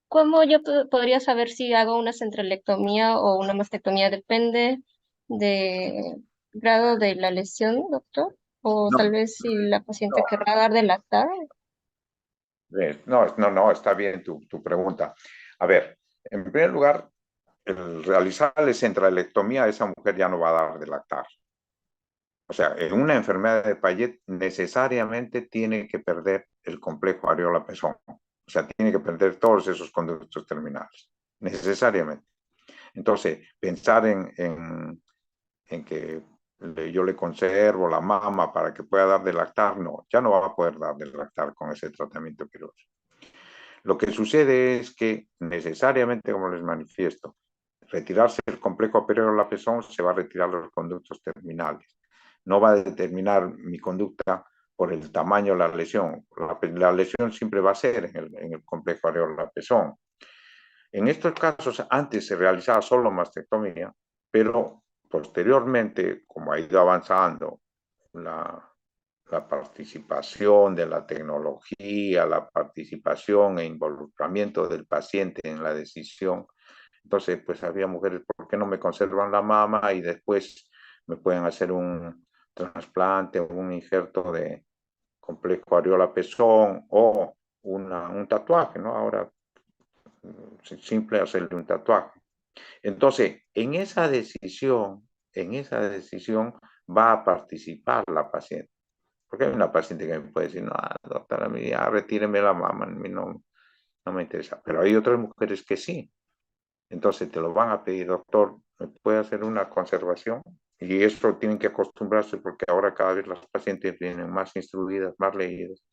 Speaker 3: ¿cómo yo podría saber si hago una centralectomía o una mastectomía? ¿Depende de grado de la lesión, doctor? O
Speaker 2: No,
Speaker 3: tal vez si la paciente
Speaker 2: no,
Speaker 3: querrá dar de lactar.
Speaker 2: no, está bien tu pregunta. A ver, en primer lugar, el realizarle centralectomía a esa mujer ya no va a dar de lactar. O sea, en una enfermedad de Payet necesariamente tiene que perder el complejo areola-pezón. O sea, tiene que perder todos esos conductos terminales. Necesariamente. Entonces, pensar en que yo le conservo la mama para que pueda dar de lactar, no, ya no va a poder dar de lactar con ese tratamiento quirúrgico. Lo que sucede es que necesariamente, como les manifiesto, retirarse el complejo areola-pezón se va a retirar los conductos terminales. No va a determinar mi conducta por el tamaño de la lesión. La lesión siempre va a ser en el complejo areola-pezón. En estos casos, antes se realizaba solo mastectomía, pero posteriormente, como ha ido avanzando la participación de la tecnología, la participación e involucramiento del paciente en la decisión, entonces pues había mujeres, ¿por qué no me conservan la mama y después me pueden hacer un trasplante o un injerto de complejo areola-pezón o un tatuaje, ¿no? Ahora simple hacerle un tatuaje. Entonces, en esa decisión va a participar la paciente. Porque hay una paciente que me puede decir, no, doctora, ya retíreme la mama, a mí no me interesa. Pero hay otras mujeres que sí. Entonces te lo van a pedir, doctor, ¿me puede hacer una conservación? Y eso tienen que acostumbrarse porque ahora cada vez las pacientes vienen más instruidas, más leídas,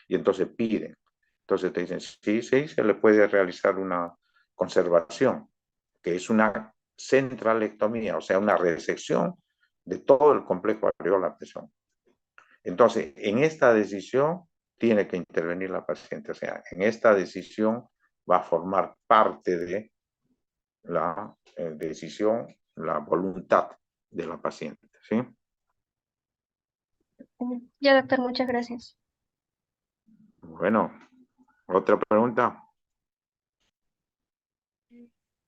Speaker 2: y entonces piden. Entonces te dicen, sí, se le puede realizar una conservación, que es una centralectomía, o sea, una resección de todo el complejo areola-pezón. Entonces, en esta decisión tiene que intervenir la paciente, o sea, en esta decisión va a formar parte de la decisión, la voluntad de la paciente, ¿sí?
Speaker 3: Ya, doctor, muchas gracias.
Speaker 2: Bueno, otra pregunta.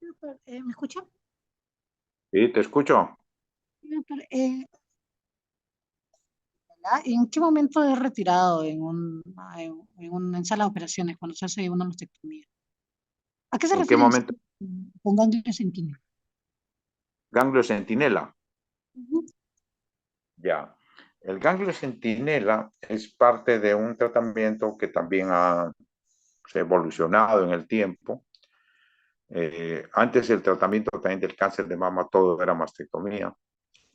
Speaker 4: doctor, ¿me escucha?
Speaker 2: Sí, te escucho.
Speaker 4: Doctor, ¿en qué momento es retirado en una sala de operaciones cuando se hace una mastectomía? ¿A qué se
Speaker 2: ¿En qué
Speaker 4: refieren
Speaker 2: momento?
Speaker 4: con ganglio centinela?
Speaker 2: Ganglio centinela.
Speaker 4: Ujú.
Speaker 2: Ya. El ganglio centinela es parte de un tratamiento que también se ha evolucionado en el tiempo. Antes el tratamiento también del cáncer de mama todo era mastectomía.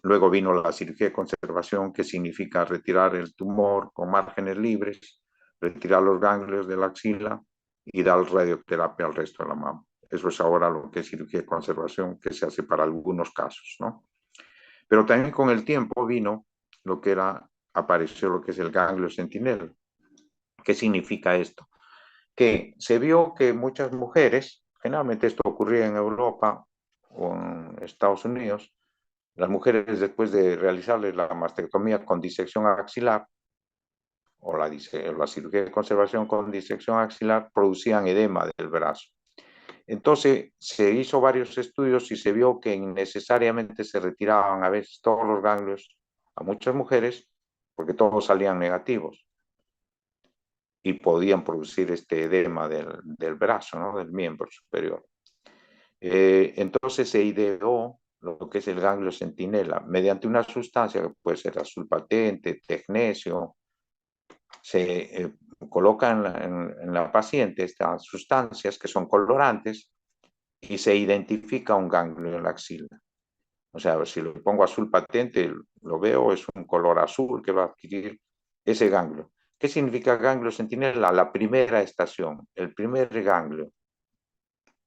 Speaker 2: Luego vino la cirugía de conservación, que significa retirar el tumor con márgenes libres, retirar los ganglios de la axila y dar radioterapia al resto de la mama. Eso es ahora lo que es cirugía de conservación, que se hace para algunos casos, ¿no? Pero también con el tiempo vino apareció lo que es el ganglio centinela. ¿Qué significa esto? Que se vio que muchas mujeres, generalmente esto ocurría en Europa o en Estados Unidos, las mujeres después de realizarles la mastectomía con disección axilar o la cirugía de conservación con disección axilar producían edema del brazo. Entonces se hizo varios estudios y se vio que necesariamente se retiraban a veces todos los ganglios a muchas mujeres porque todos salían negativos y podían producir este edema del brazo, ¿no? Del miembro superior. Entonces se ideó lo que es el ganglio centinela mediante una sustancia que puede ser azul patente, tecnesio. Se coloca en la paciente estas sustancias que son colorantes y se identifica un ganglio en la axila. O sea, si lo pongo azul patente, lo veo, es un color azul que va a adquirir ese ganglio. ¿Qué significa ganglio centinela? La primera estación, el primer ganglio.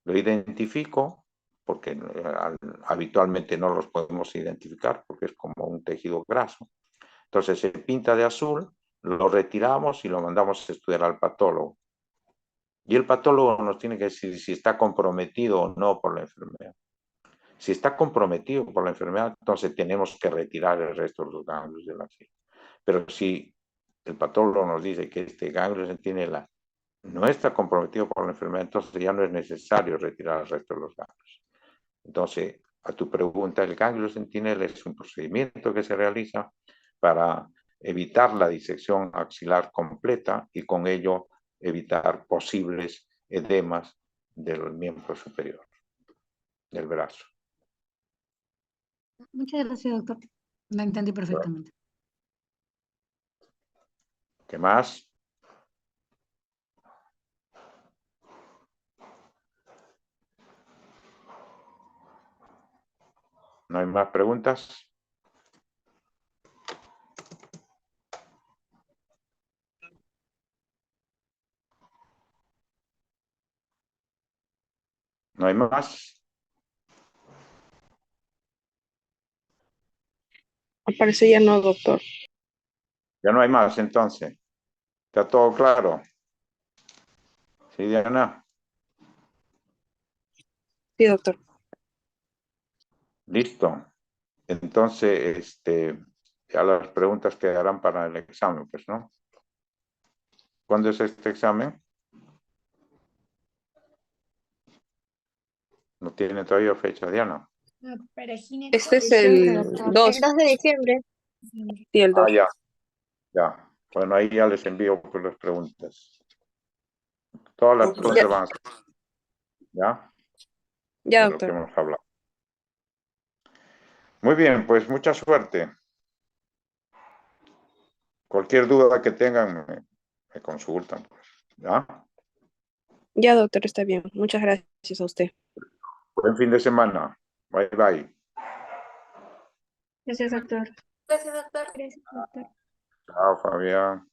Speaker 2: Lo identifico porque habitualmente no los podemos identificar porque es como un tejido graso. Entonces se pinta de azul, lo retiramos y lo mandamos a estudiar al patólogo. Y el patólogo nos tiene que decir si está comprometido o no por la enfermedad. Si está comprometido por la enfermedad, entonces tenemos que retirar el resto de los ganglios de la axila. Pero si el patólogo nos dice que este ganglio centinela no está comprometido por la enfermedad, entonces ya no es necesario retirar el resto de los ganglios. Entonces, a tu pregunta, el ganglio centinela es un procedimiento que se realiza para evitar la disección axilar completa y con ello evitar posibles edemas del miembro superior, del brazo.
Speaker 4: Muchas gracias, doctor. Lo entendí perfectamente.
Speaker 2: ¿Qué más? ¿No hay más preguntas? ¿No hay más?
Speaker 5: Aparece ya no, doctor.
Speaker 2: Ya no hay más, entonces. ¿Está todo claro? ¿Sí, Diana?
Speaker 5: Sí, doctor.
Speaker 2: Listo. Entonces, ya las preguntas quedarán para el examen, pues, ¿no? ¿Cuándo es este examen? ¿No tiene todavía fecha, Diana?
Speaker 5: Este es
Speaker 3: Diciembre,
Speaker 5: el
Speaker 3: doctor.
Speaker 5: 2.
Speaker 3: El 2 de diciembre.
Speaker 5: Sí, el 2.
Speaker 2: Ah, ya. Bueno, ahí ya les envío pues, las preguntas. Todas las preguntas van a ser, ¿ya?
Speaker 5: Ya,
Speaker 2: De lo que
Speaker 5: doctor.
Speaker 2: hemos hablado. Muy bien, pues mucha suerte. Cualquier duda que tengan, me consultan, pues, ¿ya?
Speaker 5: Ya, doctor, está bien. Muchas gracias a usted.
Speaker 2: Buen fin de semana. Bye, bye.
Speaker 3: Gracias, doctor.
Speaker 6: Gracias, doctor.
Speaker 3: Gracias, doctor.
Speaker 2: Chao, Fabián.